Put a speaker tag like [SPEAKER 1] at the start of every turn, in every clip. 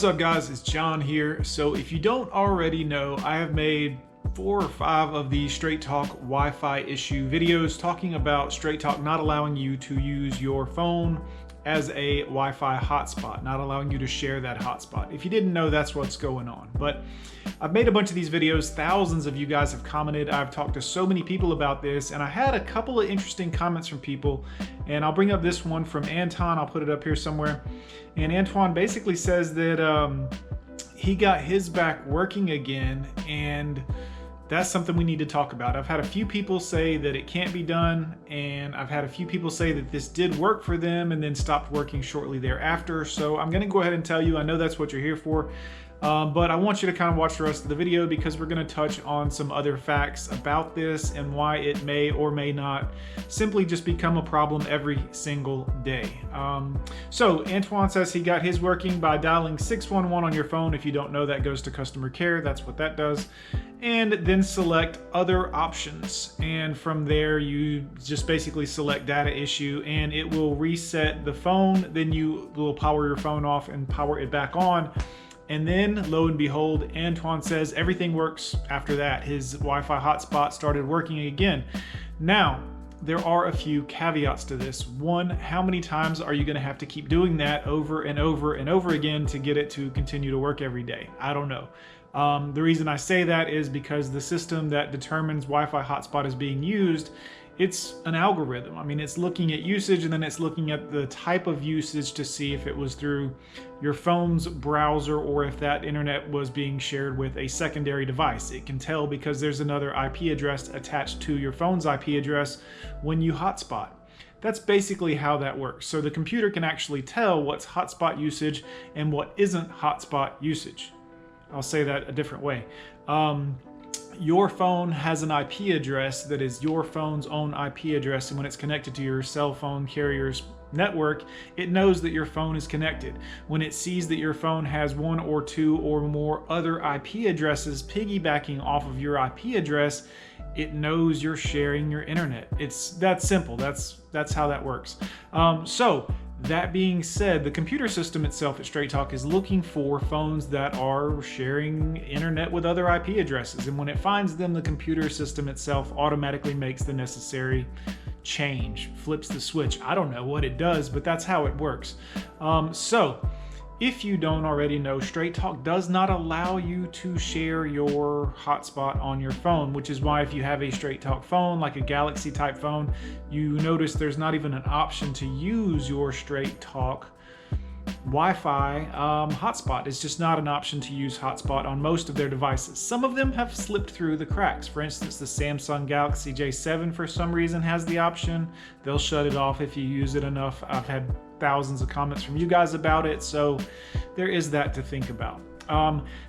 [SPEAKER 1] What's up guys, it's John here. So if you don't already know, I have made 4 or 5 of these Straight Talk Wi-Fi issue videos talking about Straight Talk not allowing you to use your phone as a Wi-Fi hotspot, not allowing you to share that hotspot. If you didn't know, that's what's going on. But I've made a bunch of these videos. Thousands of you guys have commented. I've talked to so many people about this, and I had a couple of interesting comments from people, and I'll bring up this one from Anton. I'll put it up here somewhere. And Antoine basically says that he got his back working again, and that's something we need to talk about. I've had a few people say that it can't be done, and I've had a few people say that this did work for them and then stopped working shortly thereafter. So I'm gonna go ahead and tell you, I know that's what you're here for, but I want you to kind of watch the rest of the video because we're gonna touch on some other facts about this and why it may or may not simply just become a problem every single day. So Antoine says he got his working by dialing 611 on your phone. If you don't know, that goes to customer care. That's what that does. And then select other options. And from there, you just basically select data issue and it will reset the phone. Then you will power your phone off and power it back on. And then lo and behold, Antoine says everything works after that. His Wi-Fi hotspot started working again. Now, there are a few caveats to this. One, how many times are you gonna have to keep doing that over and over and over again to get it to continue to work every day? I don't know. The reason I say that is because the system that determines Wi-Fi hotspot is being used, it's an algorithm. I mean, it's looking at usage and then it's looking at the type of usage to see if it was through your phone's browser or if that internet was being shared with a secondary device. It can tell because there's another IP address attached to your phone's IP address when you hotspot. That's basically how that works. So the computer can actually tell what's hotspot usage and what isn't hotspot usage. I'll say that a different way. Your phone has an IP address that is your phone's own IP address, and when it's connected to your cell phone carrier's network, it knows that your phone is connected. When it sees that your phone has 1 or 2 or more other IP addresses piggybacking off of your IP address, it knows you're sharing your internet. It's that simple. That's how that works. So that being said, the computer system itself at Straight Talk is looking for phones that are sharing internet with other IP addresses. And when it finds them, the computer system itself automatically makes the necessary change, flips the switch. I don't know what it does, but that's how it works. So if you don't already know, Straight Talk does not allow you to share your hotspot on your phone, which is why if you have a Straight Talk phone, like a Galaxy type phone, you notice there's not even an option to use your Straight Talk Wi-Fi hotspot. It's just not an option to use hotspot on most of their devices. Some of them have slipped through the cracks. For instance, the Samsung Galaxy J7 for some reason has the option. They'll shut it off if you use it enough. I've had thousands of comments from you guys about it, so there is that to think about.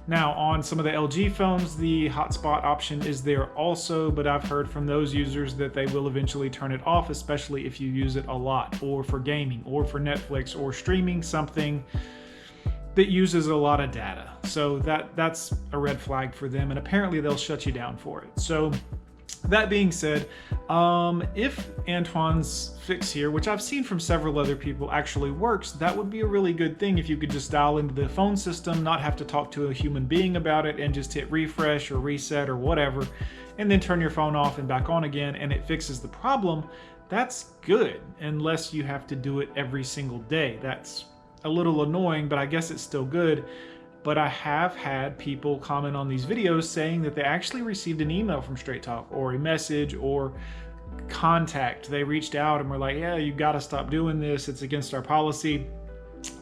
[SPEAKER 1] Now on some of the LG phones, the hotspot option is there also, but I've heard from those users that they will eventually turn it off, especially if you use it a lot, or for gaming, or for Netflix, or streaming something that uses a lot of data. So that's a red flag for them, and apparently they'll shut you down for it. So that being said, if Antoine's fix here, which I've seen from several other people, actually works, that would be a really good thing if you could just dial into the phone system, not have to talk to a human being about it, and just hit refresh or reset or whatever, and then turn your phone off and back on again, and it fixes the problem. That's good, unless you have to do it every single day. That's a little annoying, but I guess it's still good. But I have had people comment on these videos saying that they actually received an email from Straight Talk or a message or contact. They reached out and were like, yeah, you got to stop doing this. It's against our policy.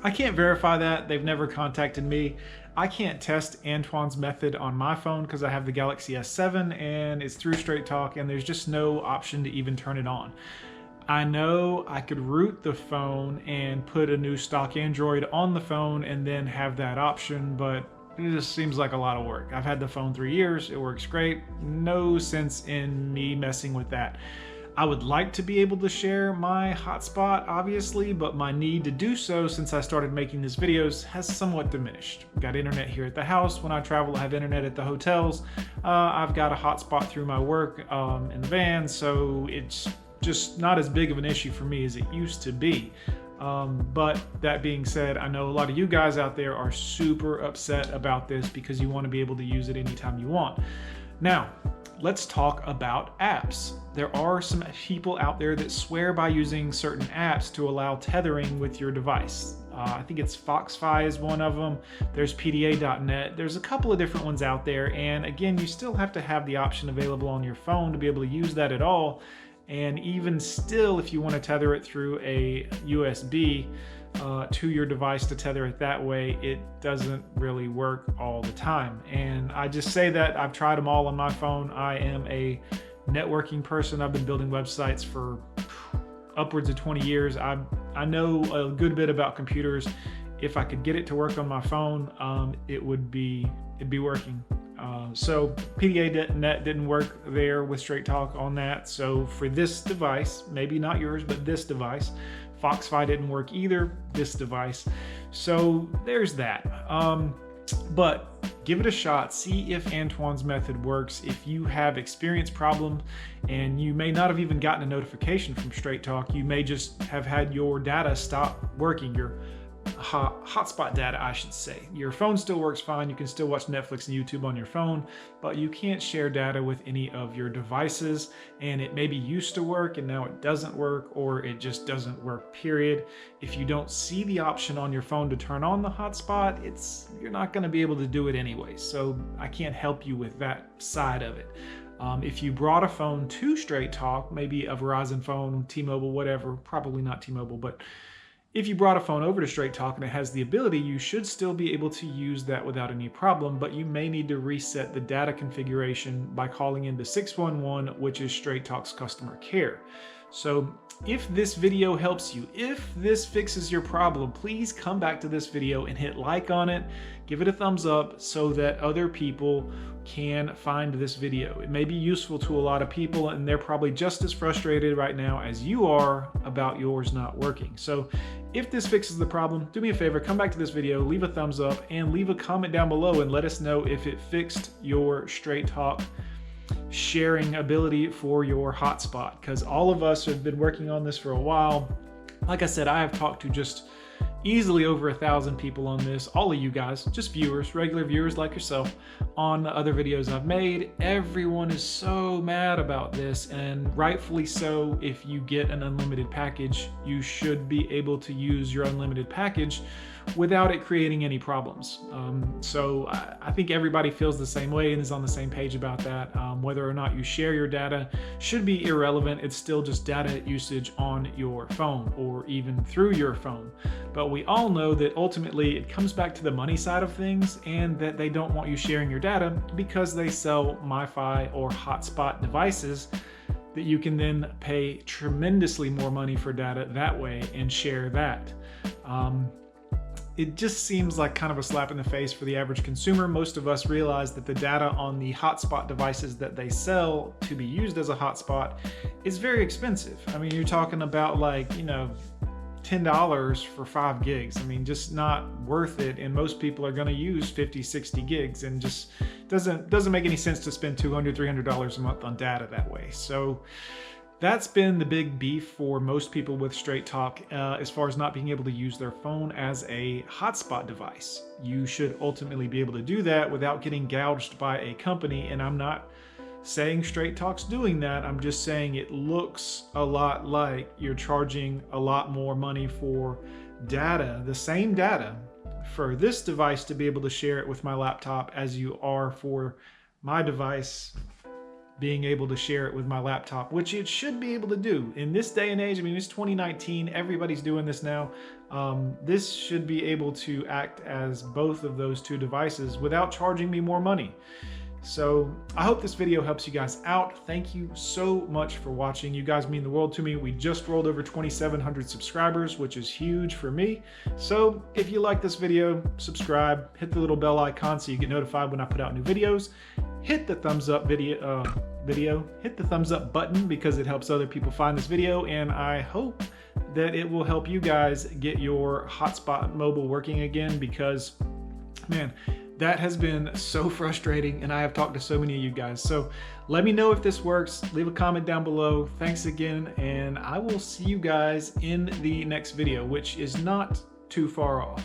[SPEAKER 1] I can't verify that. They've never contacted me. I can't test Antoine's method on my phone because I have the Galaxy S7 and it's through Straight Talk and there's just no option to even turn it on. I know I could root the phone and put a new stock Android on the phone and then have that option, but it just seems like a lot of work. I've had the phone 3 years, it works great. No sense in me messing with that. I would like to be able to share my hotspot, obviously, but my need to do so since I started making these videos has somewhat diminished. I've got internet here at the house. When I travel, I have internet at the hotels. I've got a hotspot through my work in the van, so it's just not as big of an issue for me as it used to be. But that being said, I know a lot of you guys out there are super upset about this because you want to be able to use it anytime you want. Now, let's talk about apps. There are some people out there that swear by using certain apps to allow tethering with your device. I think it's Foxfi is one of them. There's PDA.net. There's a couple of different ones out there. And again, you still have to have the option available on your phone to be able to use that at all. And even still, if you want to tether it through a USB to your device to tether it that way, it doesn't really work all the time. And I just say that I've tried them all on my phone. I am a networking person. I've been building websites for upwards of 20 years. I know a good bit about computers. If I could get it to work on my phone, it'd be working. So PDA.net didn't work there with Straight Talk on that. So for this device, maybe not yours, but this device, Foxfi didn't work either, this device. So there's that. But give it a shot. See if Antoine's method works. If you have experienced problems and you may not have even gotten a notification from Straight Talk, you may just have had your data stop working, your hotspot data, I should say. Your phone still works fine. You can still watch Netflix and YouTube on your phone, but you can't share data with any of your devices. And it maybe used to work and now it doesn't work, or it just doesn't work, period. If you don't see the option on your phone to turn on the hotspot, you're not going to be able to do it anyway. So I can't help you with that side of it. If you brought a phone to Straight Talk, maybe a Verizon phone, T-Mobile, whatever, probably not T-Mobile, but if you brought a phone over to Straight Talk and it has the ability, you should still be able to use that without any problem, but you may need to reset the data configuration by calling into 611, which is Straight Talk's customer care. So if this video helps you, if this fixes your problem, please come back to this video and hit like on it, give it a thumbs up so that other people can find this video. It may be useful to a lot of people and they're probably just as frustrated right now as you are about yours not working. So if this fixes the problem, do me a favor, come back to this video, leave a thumbs up and leave a comment down below and let us know if it fixed your Straight Talk sharing ability for your hotspot, because all of us have been working on this for a while. Like I said, I have talked to just easily over 1,000 people on this, all of you guys, just viewers, regular viewers like yourself, on the other videos I've made. Everyone is so mad about this, and rightfully so. If you get an unlimited package, you should be able to use your unlimited package without it creating any problems. So I think everybody feels the same way and is on the same page about that. Whether or not you share your data should be irrelevant. It's still just data usage on your phone or even through your phone. But we all know that ultimately it comes back to the money side of things, and that they don't want you sharing your data because they sell MiFi or hotspot devices that you can then pay tremendously more money for data that way and share that. It just seems like kind of a slap in the face for the average consumer. Most of us realize that the data on the hotspot devices that they sell to be used as a hotspot is very expensive. I mean, you're talking about like, $10 for 5 gigs. I mean, just not worth it. And most people are going to use 50, 60 gigs, and just doesn't make any sense to spend $200, $300 a month on data that way. So that's been the big beef for most people with Straight Talk, as far as not being able to use their phone as a hotspot device. You should ultimately be able to do that without getting gouged by a company. And I'm not saying Straight Talk's doing that. I'm just saying it looks a lot like you're charging a lot more money for data, the same data, for this device to be able to share it with my laptop as you are for my device being able to share it with my laptop, which it should be able to do in this day and age. I mean, it's 2019, everybody's doing this now. This should be able to act as both of those two devices without charging me more money. So I hope this video helps you guys out. Thank you so much for watching. You guys mean the world to me. We just rolled over 2,700 subscribers, which is huge for me. So if you like this video, subscribe, hit the little bell icon so you get notified when I put out new videos. Hit the thumbs up hit the thumbs up button because it helps other people find this video, and I hope that it will help you guys get your hotspot mobile working again, because man, That has been so frustrating, and I have talked to so many of you guys. So let me know if this works. Leave a comment down below. Thanks again, and I will see you guys in the next video, which is not too far off.